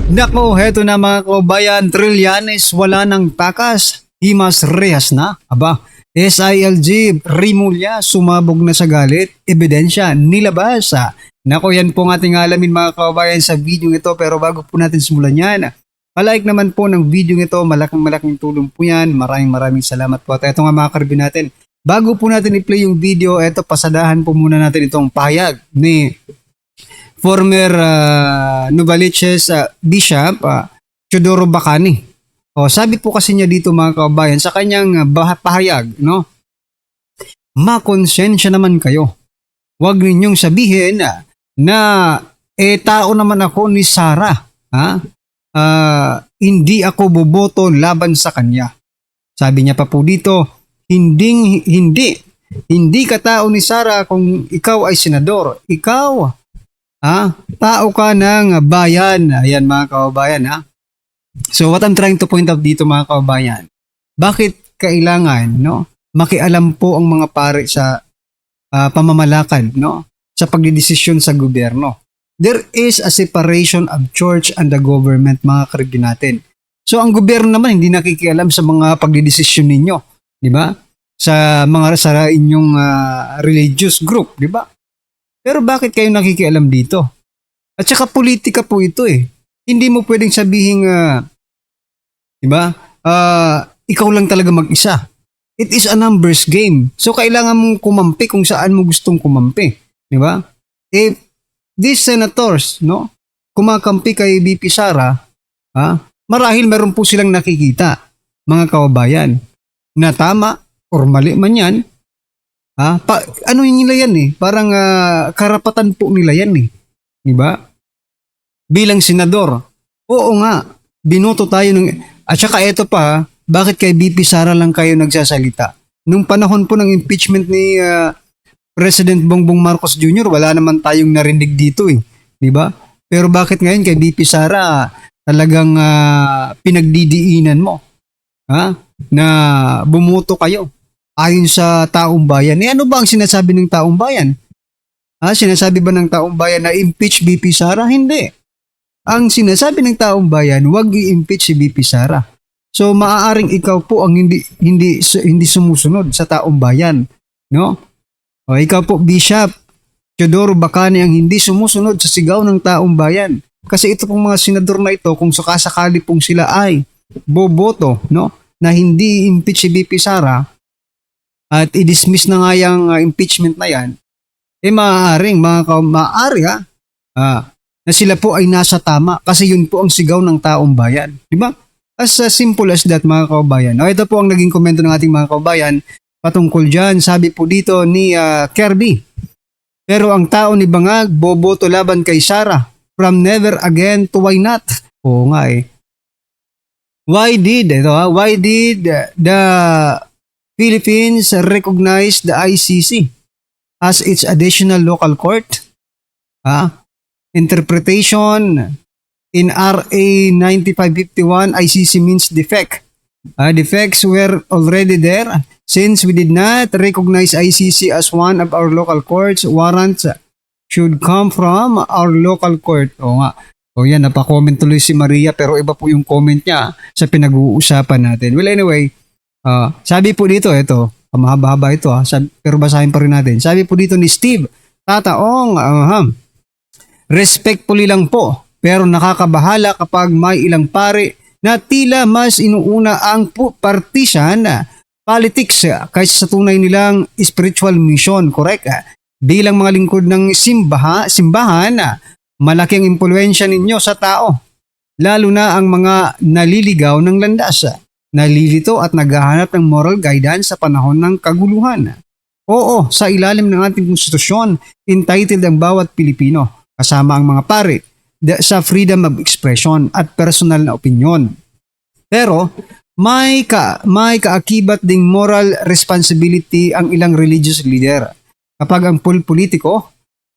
Nako, heto na mga kabayan, Trillanes wala ng takas, himas rehas na. Aba, SILG, Rimulya, sumabog na sa galit, ebidensya, nilabas. Nako, yan po ang ating alamin mga kabayan sa video ito, pero bago po natin simulan yan, palike naman po ng video ito, malaking tulong po yan, maraming salamat po. At ito nga mga karbi natin, bago po natin i-play yung video, ito pasadahan po muna natin itong pahayag ni former Novaliches Bishop Teodoro Bacani. O, sabi po kasi niya dito mga kabayan sa kanyang pahayag, no? Makonsensya naman kayo. Huwag ninyong sabihin na tao naman ako ni Sara. Hindi ako boboto laban sa kanya. Sabi niya pa po dito, hindi ka tao ni Sara kung ikaw ay senador. Ikaw tao ka ng bayan. Ayan mga kababayan. So what I'm trying to point out dito mga kababayan, bakit kailangan makialam po ang mga pare sa pamamalakad sa pagdidesisyon sa gobyerno. There is a separation of church and the government mga karibin natin. So ang gobyerno naman hindi nakikialam sa mga pagdidesisyon ninyo, di ba? Sa inyong religious group, di ba? Pero bakit kayo nakikialam dito? At saka politika po ito eh. Hindi mo pwedeng sabihin, di ba? Ikaw lang talaga mag-isa. It is a numbers game. So kailangan mong kumampi kung saan mo gustong kumampi, di ba? If these senators, kumakampi kay BP Sara, marahil meron po silang nakikita, mga kababayan, na tama or mali man yan. Ano nila yan eh? Parang karapatan po nila yan eh. Diba? Bilang senador. Oo nga, binoto tayo ng... At saka eto pa, bakit kay BP Sara lang kayo nagsasalita? Nung panahon po ng impeachment ni President Bongbong Marcos Jr., wala naman tayong narinig dito eh. Diba? Pero bakit ngayon kay BP Sara talagang pinagdidiinan mo? Na bumoto kayo ayon sa taong bayan. Ano ba ang sinasabi ng taong bayan? Sinasabi ba ng taong bayan na impeach BP Sara? Hindi. Ang sinasabi ng taong bayan, huwag i-impeach si BP Sara. So maaaring ikaw po ang hindi sumusunod sa taong bayan, no? O ikaw po Bishop Teodoro Bacani ang hindi sumusunod sa sigaw ng taong bayan. Kasi ito pong mga senador na ito, kung sakasakali pong sila ay boboto, na hindi impeach si BP Sara at i-dismiss na nga yung impeachment na yan, maaaring na sila po ay nasa tama kasi yun po ang sigaw ng taong bayan. Diba? As simple as that mga kababayan. Ito po ang naging komento ng ating mga kababayan patungkol dyan. Sabi po dito ni Kirby, pero ang tao ni Bangag boboto laban kay Sara from never again to why not? Oo nga eh. Why did the Philippines recognize the ICC as its additional local court? Interpretation in RA 9551, ICC means defect. Defects were already there. Since we did not recognize ICC as one of our local courts, warrants should come from our local court. O nga. O yan, napaka-comment tuloy si Maria pero iba po yung comment niya sa pinag-uusapan natin. Well anyway, sabi po dito, ito, mahaba-haba ito pero basahin pa rin natin. Sabi po dito ni Steve Tataong, respectfully lang po, pero nakakabahala kapag may ilang pare na tila mas inuuna ang partisan politics kaysa sa tunay nilang spiritual mission, correct? Bilang mga lingkod ng simbahan, malaki ang impluwensya ninyo sa tao, lalo na ang mga naliligaw ng landas, nalilito at naghahanap ng moral guidance sa panahon ng kaguluhan. Oo, sa ilalim ng ating konstitusyon, entitled ang bawat Pilipino, kasama ang mga pare, sa freedom of expression at personal na opinion. Pero may kaakibat ding moral responsibility ang ilang religious leader kapag ang politiko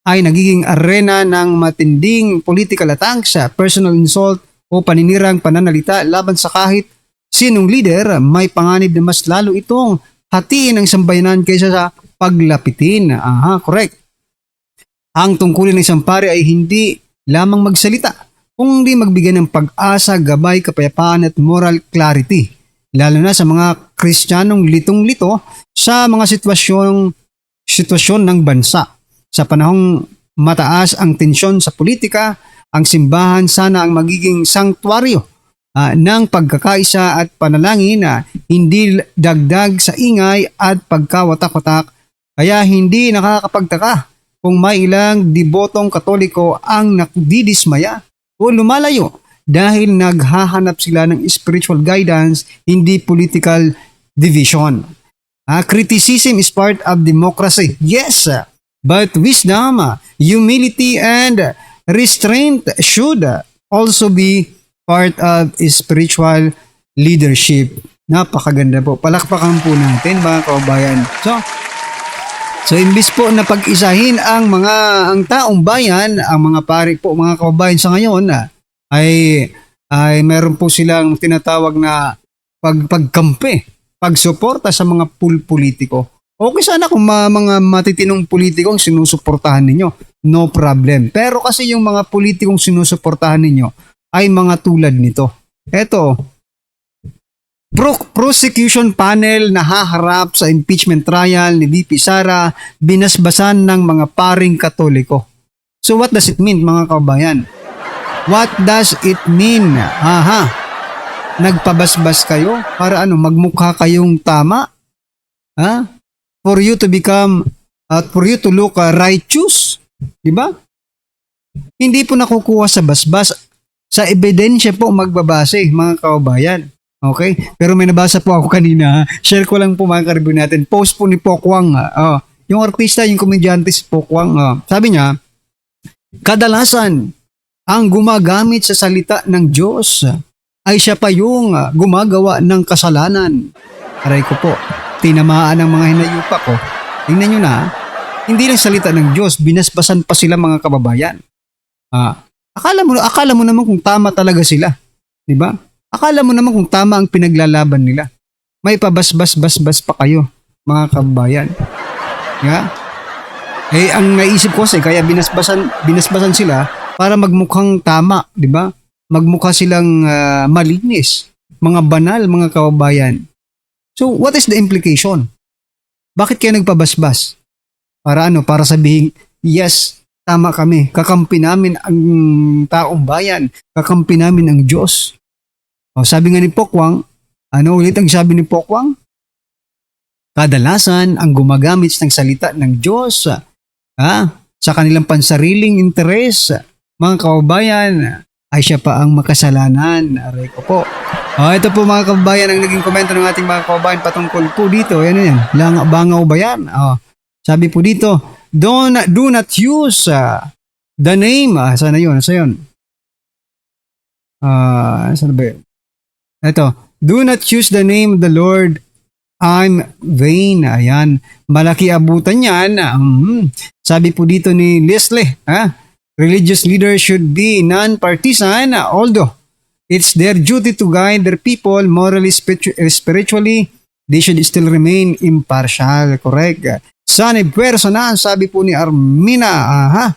ay nagiging arena ng matinding political attacks, personal insult o paninirang pananalita laban sa kahit sinong leader. May panganib na mas lalo itong hatiin ang sambayanan kaysa sa paglapitin. Correct. Ang tungkulin ng isang pare ay hindi lamang magsalita, kundi magbigay ng pag-asa, gabay, kapayapaan at moral clarity, lalo na sa mga Kristiyanong litong-lito sa mga sitwasyon ng bansa. Sa panahong mataas ang tensyon sa politika, ang simbahan sana ang magiging sanktuaryo ng pagkakaisa at panalangin na hindi dagdag sa ingay at pagkawatak-watak. Kaya hindi nakakapagtaka kung may ilang debotong Katoliko ang nakdidismaya o lumalayo dahil naghahanap sila ng spiritual guidance, hindi political division. Criticism is part of democracy. Yes, but wisdom, humility, and restraint should also be part of spiritual leadership. Napakaganda po. Palakpakan po natin mga kababayan. So imbis po na pag-isahin ang taong bayan, ang mga pari po mga kababayan sa ngayon ay meron po silang tinatawag na pagkampi, pagsuporta sa mga politiko. Okay sana kung mga matitinong politikong sinusuportahan ninyo. No problem. Pero kasi yung mga politikong sinusuportahan ninyo ay mga tulad nito. Eto, prosecution panel na haharap sa impeachment trial ni VP Sara, binasbasan ng mga paring Katoliko. So what does it mean mga kabayan? What does it mean? Nagpabasbas kayo para magmukha kayong tama? For you to become, for you to look righteous? Diba? Hindi po nakukuha sa basbas. Sa ebidensya po magbabase, mga kababayan. Okay? Pero may nabasa po ako kanina. Share ko lang po mga karibyo natin. Post po ni Pokwang. Yung artista, yung komedyante si Pokwang. Sabi niya, kadalasan, ang gumagamit sa salita ng Diyos ay siya pa yung gumagawa ng kasalanan. Aray ko po, tinamaan ang mga hinayupa ko. Tingnan nyo na, hindi lang salita ng Diyos, binasbasan pa sila mga kababayan. Akala mo naman kung tama talaga sila. Di ba? Akala mo naman kung tama ang pinaglalaban nila. May pabasbas-basbas pa kayo, mga kababayan. Yeah? Ang naisip ko kasi, kaya binasbasan sila para magmukhang tama, di ba? Magmukha silang malinis, mga banal, mga kababayan. So, what is the implication? Bakit kaya nagpabasbas? Para Para sabihin, yes, tama kami. Kakampi namin ang taong bayan. Kakampi namin ang Diyos. Sabi nga ni Pokwang, ulit ang sabi ni Pokwang? Kadalasan ang gumagamit ng salita ng Diyos sa kanilang pansariling interes, mga kababayan, ay siya pa ang makasalanan. Aray ko po. Ito po mga kababayan ang naging komento ng ating mga kababayan patungkol po dito. Yan. Bangaw ba yan? Sabi po dito, do not use the name. Sana yun? Saan ba yun? Ito, do not use the name of the Lord. I'm vain. Ayan. Malaki abutan yan. Sabi po dito ni Leslie, religious leaders should be non-partisan, although it's their duty to guide their people morally, spiritually. They should still remain impartial. Correct. Sane persona, sabi po ni Armina,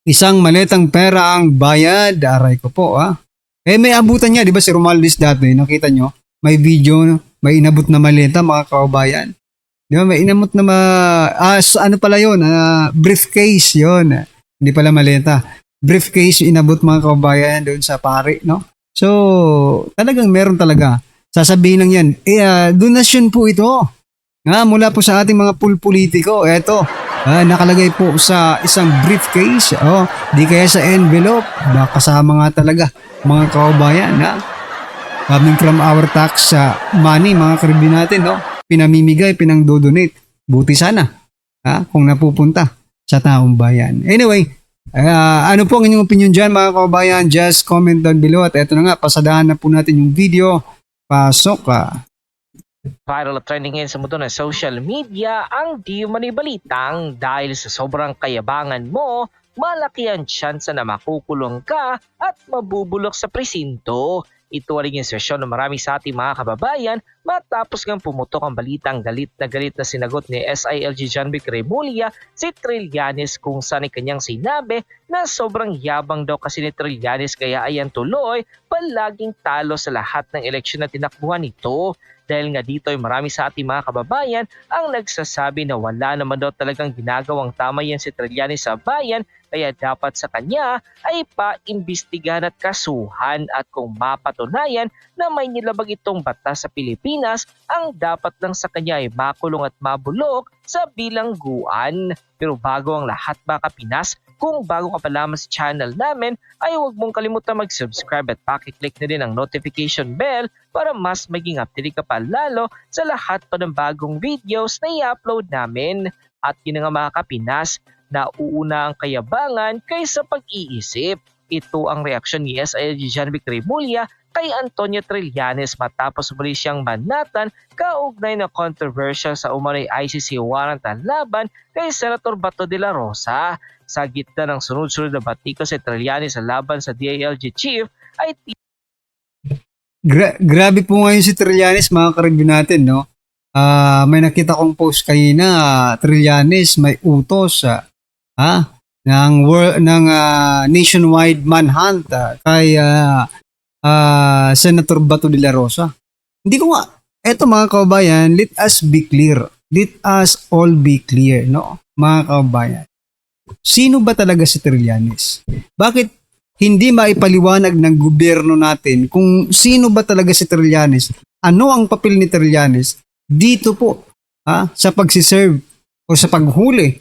isang maletang pera ang bayad. Aray ko po, may abutan niya, di ba si Romualdez dati, nakita nyo? May video, may inabot na maleta, mga kababayan. Di ba, may inabot na pala yun? Briefcase yun. Hindi pala maleta. Briefcase inabot mga kababayan doon sa pari, no? So, talagang meron talaga. Sasabihin lang yan, donasyon po ito. Mula po sa ating mga politiko. Eto, nakalagay po sa isang briefcase. Di kaya sa envelope. Kasama nga talaga mga kababayan. Coming from our tax money, mga karibyo natin, no? Pinamimigay, pinangdodonate. Buti sana kung napupunta sa taong bayan. Anyway, ano po ang inyong opinion dyan mga kababayan? Just comment down below. At eto na nga, pasadahan na po natin yung video. Pasok Viral at trending ngayon sa mundo ng social media ang di manibalitang dahil sa sobrang kayabangan mo, malaki ang tsansa na makukulong ka at mabubulok sa presinto. Ito ang naging sesyon ng marami sa ating mga kababayan matapos ngang pumutok ang balitang galit na sinagot ni SILG John Vic Remulla si Trillanes kung saan ay kanyang sinabi na sobrang yabang daw kasi ni Trillanes kaya ayan tuloy palaging talo sa lahat ng eleksyon na tinakbuhan nito. Dahil nga dito ay marami sa ating mga kababayan ang nagsasabi na wala naman daw talagang ginagawang tama yan si Trillanes sa bayan kaya dapat sa kanya ay paimbestigahan at kasuhan at kung mapatunayan na may nilabag itong batas sa Pilipinas, ang dapat lang sa kanya ay makulong at mabulok sa bilangguan. Pero bago ang lahat mga Kapinas, kung bago ka pa lamang sa channel namin ay huwag mong kalimutan mag-subscribe at pakiclick na din ang notification bell para mas maging updated ka pa lalo sa lahat pa ng bagong videos na i-upload namin. At yun nga mga Kapinas, nauuna ang kayabangan kaysa pag-iisip. Ito ang reaksyon ni SILG John Vic Remulla kay Antonio Trillanes matapos muli siyang banatan kaugnay na controversial sa umano'y ICC warrant ang laban kay Senator Bato de la Rosa. Sa gitna ng sunod-sunod na batiko si Trillanes sa laban sa DILG chief ay Grabe po ngayon si Trillanes, mga ka-review natin, no? May nakita kong post kanina, Trillanes may utos ng nationwide manhunt kay Senator Bato de la Rosa. Hindi ko nga, eto mga kababayan, let us be clear. Let us all be clear, no? Mga kababayan. Sino ba talaga si Trillanes? Bakit hindi maipaliwanag ng gobyerno natin kung sino ba talaga si Trillanes? Ano ang papel ni Trillanes dito po sa pagsiserve o sa paghuli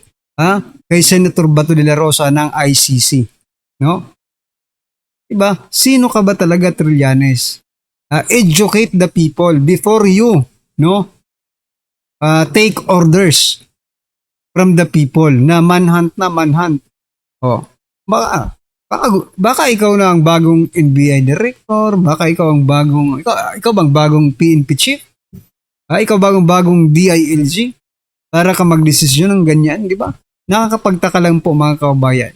kay Senator Bato de la Rosa ng ICC, no? Diba? Sino ka ba talaga, Trillanes? Educate the people before you, no? Take orders from the people na manhunt. Oh. Baka ikaw na ang bagong NBI director, baka ikaw bang bagong PNP chief? Ikaw bagong DILG? Para ka magdesisyon ng ganyan, di ba? Nakakapagtaka lang po mga kababayan.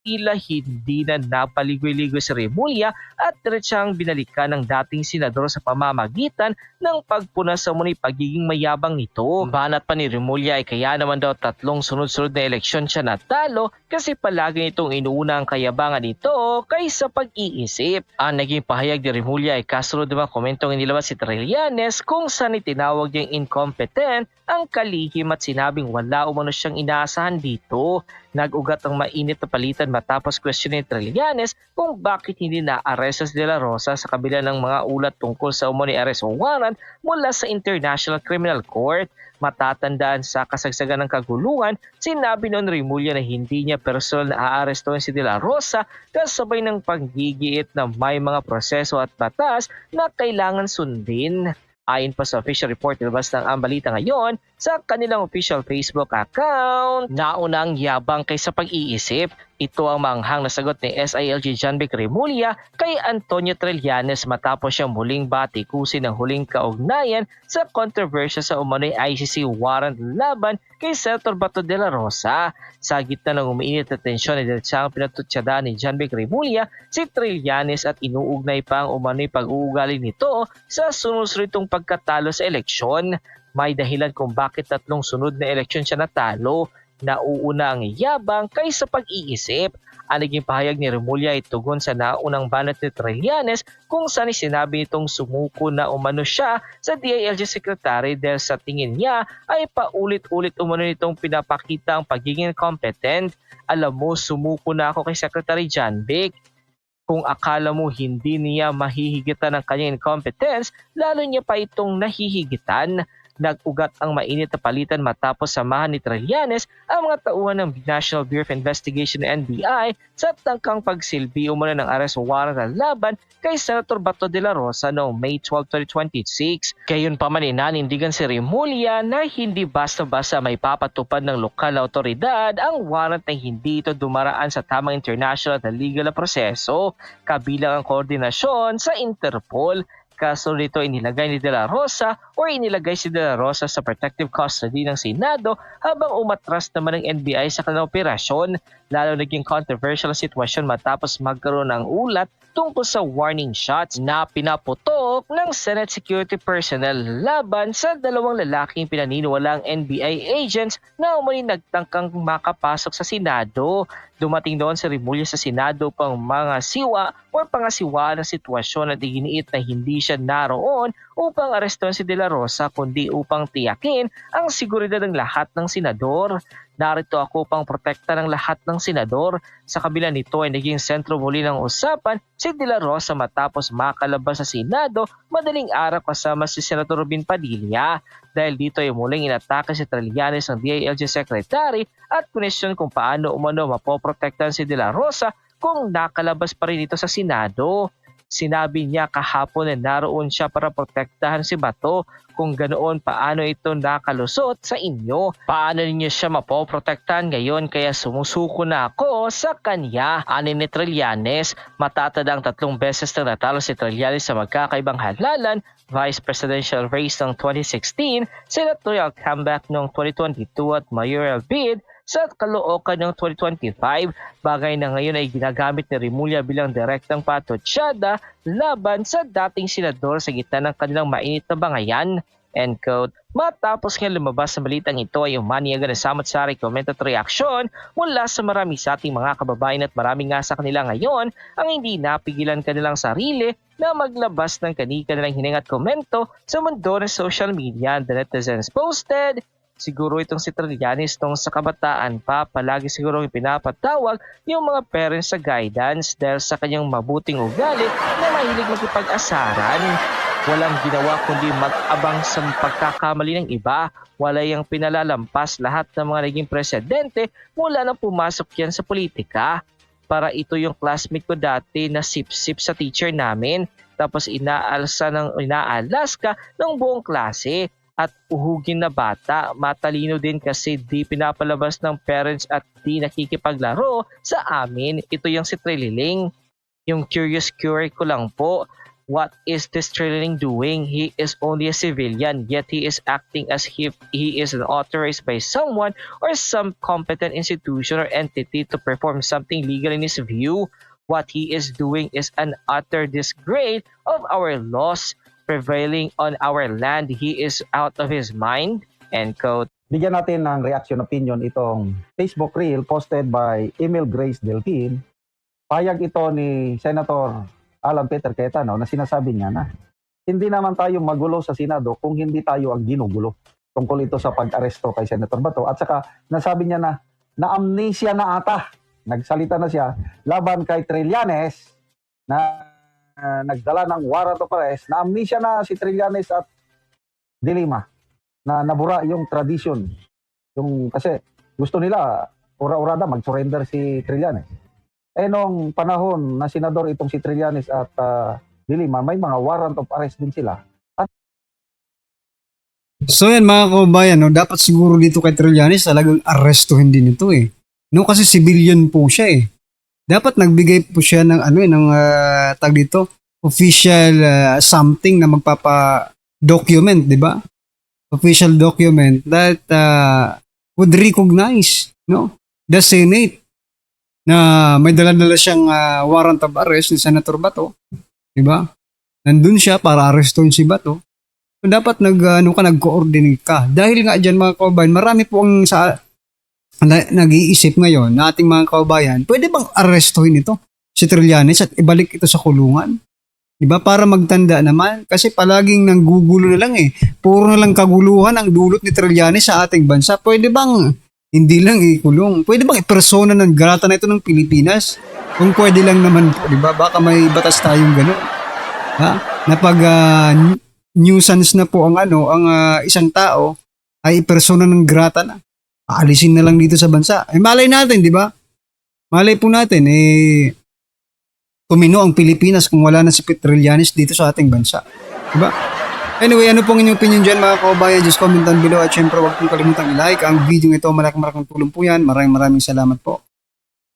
tila hindi na napaligoy-ligoy si Remulla at diretsang binalikan ng dating senador sa pamamagitan ng pagpuna sa muni pagiging mayabang nito. Banat pa ni Remulla ay kaya naman daw 3 sunod-sunod na eleksyon siya natalo kasi palagi nitong inuuna ang kayabangan nito kaysa pag-iisip. Ang naging pahayag ni Remulla ay kasunod ng mga komentong inilabas si Trillanes kung saan itinawag niyang incompetent ang kalihim at sinabing wala umano siyang inaasahan dito. Nag-ugat ang mainit na palitan matapos question ni Trillanes kung bakit hindi na-aresto si De La Rosa sa kabila ng mga ulat tungkol sa umano'y arrest warrant mula sa International Criminal Court. Matatandaan sa kasagsagan ng kaguluhan, sinabi noon Remulla na hindi niya personal na aarestuhin si De La Rosa kasabay ng paggigiit na may mga proseso at batas na kailangan sundin. Ayon pa sa official report, nilabas ng ang balita ngayon sa kanilang official Facebook account. Naunang yabang kaysa pag-iisip. Ito ang manghang na sagot ni SILG John Vic Remulla kay Antonio Trillanes matapos siyang muling batikusin ng huling kaugnayan sa kontrobersya sa umano'y ICC warrant laban kay Senator Bato de la Rosa. Sa gitna ng umiinit na tensyon ay diretsang pinatutsada ni John Vic Remulla si Trillanes at inuugnay pa ang umano'y pag-uugali nito sa sunod-sunod pagkatalo sa eleksyon. May dahilan kung bakit 3 sunod na eleksyon siya natalo. Nauuna ang yabang kaysa pag-iisip. Ang naging pahayag ni Remulla ay tugon sa naunang banat ni Trillanes kung saan sinabi nitong sumuko na umano siya sa DILG Secretary dahil sa tingin niya ay paulit-ulit umano nitong pinapakita ang pagiging competent. Alam mo, sumuko na ako kay Secretary John Vic. Kung akala mo hindi niya mahihigitan ng kanyang incompetence, lalo niya pa itong nahihigitan. Nag-ugat ang mainit na palitan matapos samahan ni Trillanes ang mga tauhan ng National Bureau of Investigation NBI sa tangkang pagsilbi umano ng arrest warrant na laban kay Senator Bato de la Rosa noong May 12, 2026. Gayunpaman inanindigan si Remulla na hindi basta-basta may papatupad ng lokal na otoridad ang warrant na hindi ito dumaraan sa tamang international at legal na proseso, kabilang ang koordinasyon sa Interpol. kaso nito inilagay ni De La Rosa o inilagay si De La Rosa sa protective custody ng Senado habang umatras naman ng NBI sa kanilang operasyon. Lalo naging controversial ang sitwasyon matapos magkaroon ng ulat tungkol sa warning shots na pinaputok ng Senate security personnel laban sa dalawang lalaking pinaniniwalang NBI agents na umano'y nagtangkang makapasok sa Senado. Dumating doon si Remulla sa Senado pang mga siwa o pangasiwa ng sitwasyon at iginiit na hindi siya naroon upang arestuhan si De La Rosa kundi upang tiyakin ang seguridad ng lahat ng senador. Narito ako upang protekta ng lahat ng senador. Sa kabila nito ay naging sentro muli ng usapan si De La Rosa matapos makalabas sa Senado madaling araw kasama si Senator Robin Padilla. Dahil dito ay muling inatake si Trillanes ng DILG Secretary at kunesyon kung paano umano mapoprotektahan si De La Rosa kung nakalabas pa rin ito sa Senado. Sinabi niya kahapon na naroon siya para protektahan si Bato. Kung ganoon, paano ito nakalusot sa inyo? Paano ninyo siya mapoprotektahan ngayon? Kaya sumusuko na ako sa kanya. Ani ni Trillanes, matatanda ang 3 beses na natalo si Trillanes sa magkakaibang halalan, vice presidential race ng 2016, senatorial comeback noong 2022 at mayoral bid sa Caloocan noong 2025, bagay na ngayon ay ginagamit ni Remulla bilang direktang patutsada laban sa dating senador sa gitna ng kanilang mainit na bangayan. End quote. Matapos nga lumabas sa balitang ito ay umaniyagan na samot-sari comment at reaksyon mula sa marami sa ating mga kababayan at marami nga sa kanila ngayon ang hindi napigilan kanilang sarili na maglabas ng kanilang hininga at komento sa mundo ng social media. The netizens posted, siguro itong si Trillanes nung sa kabataan pa, palagi siguro pinapatawag yung mga parents sa guidance dahil sa kanyang mabuting ugali na mahilig makipag-asaran. Walang ginawa kundi mag-abang sa pagkakamali ng iba. Wala yung pinalalampas lahat ng mga naging presidente mula nang pumasok yan sa politika. Para ito yung classmate ko dati na sip-sip sa teacher namin. Tapos inaalas ka ng buong klase. At uhugin na bata, matalino din kasi di pinapalabas ng parents at di nakikipaglaro sa amin. Ito yung si Trililing. Yung curious cure ko lang po. What is this Trililing doing? He is only a civilian, yet he is acting as if he is authorized by someone or some competent institution or entity to perform something legal in his view. What he is doing is an utter disgrace of our laws prevailing on our land. He is out of his mind. End quote. Bigyan natin ng reaction opinion itong Facebook reel posted by Emil Grace Delphine. Payag ito ni Senator Alan Peter Cayetano na sinasabi niya na hindi naman tayo magulo sa Senado kung hindi tayo ang ginugulo tungkol ito sa pag-aresto kay Senator Bato. At saka nasabi niya na amnesia na ata. Nagsalita na siya laban kay Trillanes na nagdala ng warrant of arrest, na amnesia na si Trillanes at De Lima, na nabura yung tradition. Yung, kasi gusto nila, ura-urada, mag-surrender si Trillanes. Nung panahon na senador itong si Trillanes at De Lima, may mga warrant of arrest din sila. So yan mga kababayan, no, dapat siguro dito kay Trillanes talagang arrestuhin din ito eh. No, kasi civilian po siya eh. Dapat nagbigay po siya ng tag dito, official something na magpapa-document, di ba? Official document that would recognize, no, the Senate na may dala-dala siyang warrant of arrest ni Senator Bato, di ba? Nandun siya para arrestuhin si Bato. So, dapat nag-coordinate ka. Dahil nga dyan mga kababayan, marami po ang nag-iisip ngayon na ating mga kababayan, pwede bang arrestuhin ito si Trillanes at ibalik ito sa kulungan? Diba? Para magtanda naman. Kasi palaging nanggugulo na lang eh. Puro na lang kaguluhan ang dulot ni Trillanes sa ating bansa. Pwede bang hindi lang ikulong? Pwede bang ipersona ng grata na ito ng Pilipinas? Kung pwede lang naman po, diba? Baka may batas tayong gano'n. Ha? Na pag nuisance na po ang isang tao ay ipersona ng grata na. Aalisin na lang dito sa bansa. Malay natin, di ba? Malay po natin, tumino ang Pilipinas kung wala na si Trillanes dito sa ating bansa. Di ba? Anyway, ano pong inyong opinion dyan mga kababayan? Just comment down below at syempre huwag pong kalimutang i-like ang video ito. Malaking tulong po yan. Maraming salamat po.